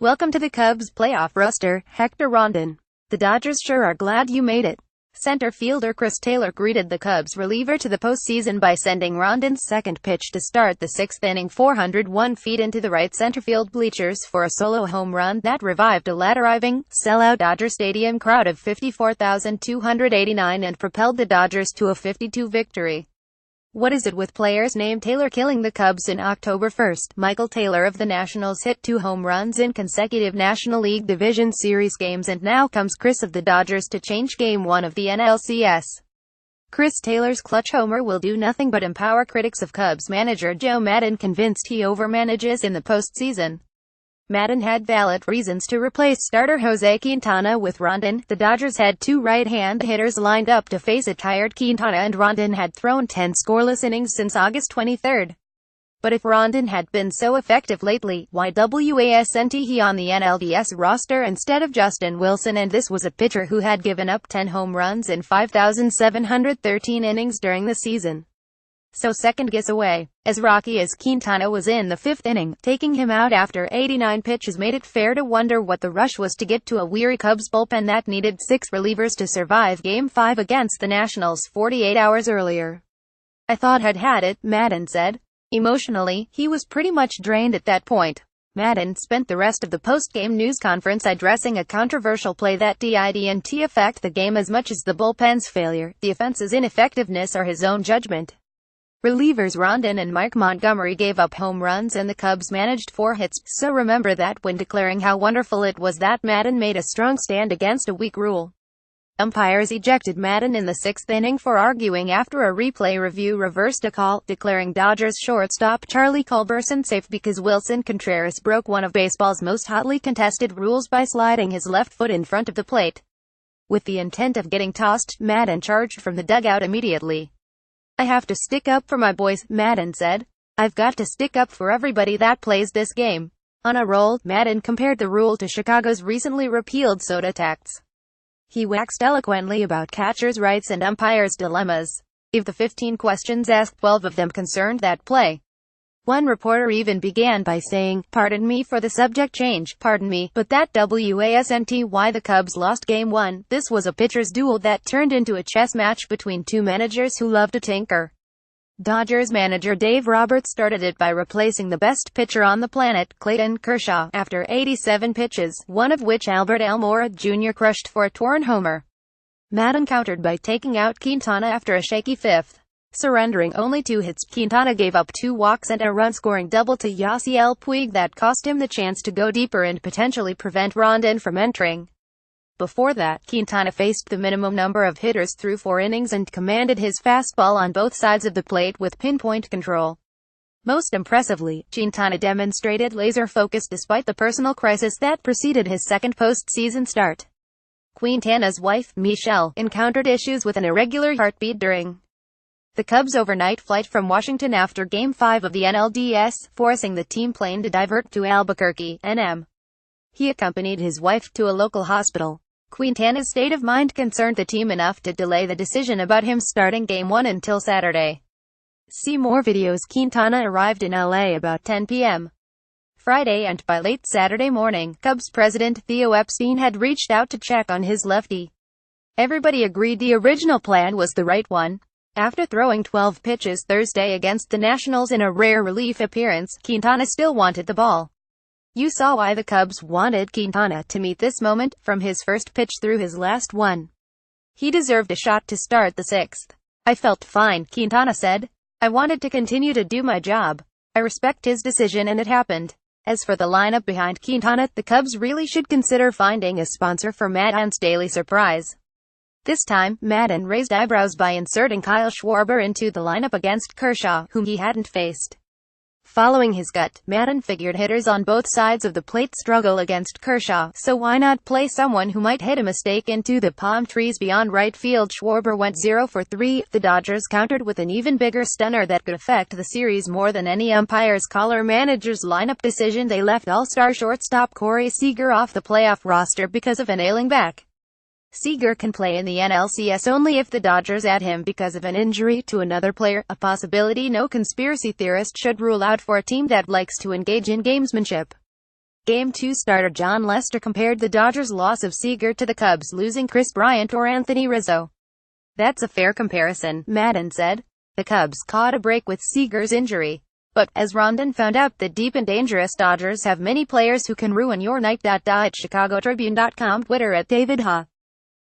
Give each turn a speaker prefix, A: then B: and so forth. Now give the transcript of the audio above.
A: Welcome to the Cubs playoff roster, Hector Rondon. The Dodgers sure are glad you made it. Center fielder Chris Taylor greeted the Cubs reliever to the postseason by sending Rondon's second pitch to start the sixth inning 401 feet into the right center field bleachers for a solo home run that revived a late-arriving, sellout Dodger Stadium crowd of 54,289 and propelled the Dodgers to a 5-2 victory. What is it with players named Taylor killing the Cubs in October 1st? Michael Taylor of the Nationals hit 2 home runs in consecutive National League Division Series games, and now comes Chris of the Dodgers to change Game 1 of the NLCS. Chris Taylor's clutch homer will do nothing but empower critics of Cubs manager Joe Maddon, convinced he overmanages in the postseason. Maddon had valid reasons to replace starter Jose Quintana with Rondon. The Dodgers had 2 right-hand hitters lined up to face a tired Quintana, and Rondon had thrown 10 scoreless innings since August 23. But if Rondon had been so effective lately, why wasn't he on the NLDS roster instead of Justin Wilson? And this was a pitcher who had given up 10 home runs in 5,713 innings during the season. So second guess away. As rocky as Quintana was in the 5th inning, taking him out after 89 pitches made it fair to wonder what the rush was to get to a weary Cubs bullpen that needed 6 relievers to survive Game 5 against the Nationals 48 hours earlier. "I thought I'd had it," Maddon said. Emotionally, he was pretty much drained at that point. Maddon spent the rest of the post-game news conference addressing a controversial play that didn't affect the game as much as the bullpen's failure, the offense's ineffectiveness, or his own judgment. Relievers Rondon and Mike Montgomery gave up home runs and the Cubs managed 4 hits, so remember that when declaring how wonderful it was that Maddon made a strong stand against a weak rule. Umpires ejected Maddon in the 6th inning for arguing after a replay review reversed a call, declaring Dodgers shortstop Charlie Culberson safe because Wilson Contreras broke one of baseball's most hotly contested rules by sliding his left foot in front of the plate. With the intent of getting tossed, Maddon charged from the dugout immediately. "I have to stick up for my boys," Maddon said. "I've got to stick up for everybody that plays this game." On a roll, Maddon compared the rule to Chicago's recently repealed soda tax. He waxed eloquently about catchers' rights and umpires' dilemmas. Of the 15 questions asked, 12 of them concerned that play. One reporter even began by saying, "Pardon me for the subject change, pardon me, but that wasn't why the Cubs lost Game 1. This was a pitcher's duel that turned into a chess match between 2 managers who love to tinker." Dodgers manager Dave Roberts started it by replacing the best pitcher on the planet, Clayton Kershaw, after 87 pitches, one of which Albert Almora Jr. crushed for a torn homer. Maddon countered by taking out Quintana after a shaky 5th. Surrendering only 2 hits, Quintana gave up 2 walks and a run-scoring double to Yasiel Puig that cost him the chance to go deeper and potentially prevent Rondon from entering. Before that, Quintana faced the minimum number of hitters through 4 innings and commanded his fastball on both sides of the plate with pinpoint control. Most impressively, Quintana demonstrated laser focus despite the personal crisis that preceded his second postseason start. Quintana's wife, Michelle, encountered issues with an irregular heartbeat during the Cubs' overnight flight from Washington after Game 5 of the NLDS, forcing the team plane to divert to Albuquerque, NM. He accompanied his wife to a local hospital. Quintana's state of mind concerned the team enough to delay the decision about him starting Game 1 until Saturday. See more videos. Quintana arrived in LA about 10 p.m. Friday, and by late Saturday morning, Cubs president Theo Epstein had reached out to check on his lefty. Everybody agreed the original plan was the right one. After throwing 12 pitches Thursday against the Nationals in a rare relief appearance, Quintana still wanted the ball. "You saw why the Cubs wanted Quintana to meet this moment, from his first pitch through his last one. He deserved a shot to start the 6th. I felt fine," Quintana said. "I wanted to continue to do my job. I respect his decision and it happened." As for the lineup behind Quintana, the Cubs really should consider finding a sponsor for Maddon's daily surprise. This time, Maddon raised eyebrows by inserting Kyle Schwarber into the lineup against Kershaw, whom he hadn't faced. Following his gut, Maddon figured hitters on both sides of the plate struggle against Kershaw, so why not play someone who might hit a mistake into the palm trees beyond right field? Schwarber went 0 for 3. The Dodgers countered with an even bigger stunner that could affect the series more than any umpire's call or manager's lineup decision. They left all-star shortstop Corey Seager off the playoff roster because of an ailing back. Seager can play in the NLCS only if the Dodgers add him because of an injury to another player, a possibility no conspiracy theorist should rule out for a team that likes to engage in gamesmanship. Game 2 starter John Lester compared the Dodgers' loss of Seager to the Cubs losing Chris Bryant or Anthony Rizzo. "That's a fair comparison," Maddon said. "The Cubs caught a break with Seager's injury. But, as Rondon found out, the deep and dangerous Dodgers have many players who can ruin your night." ChicagoTribune.com Twitter @DavidHa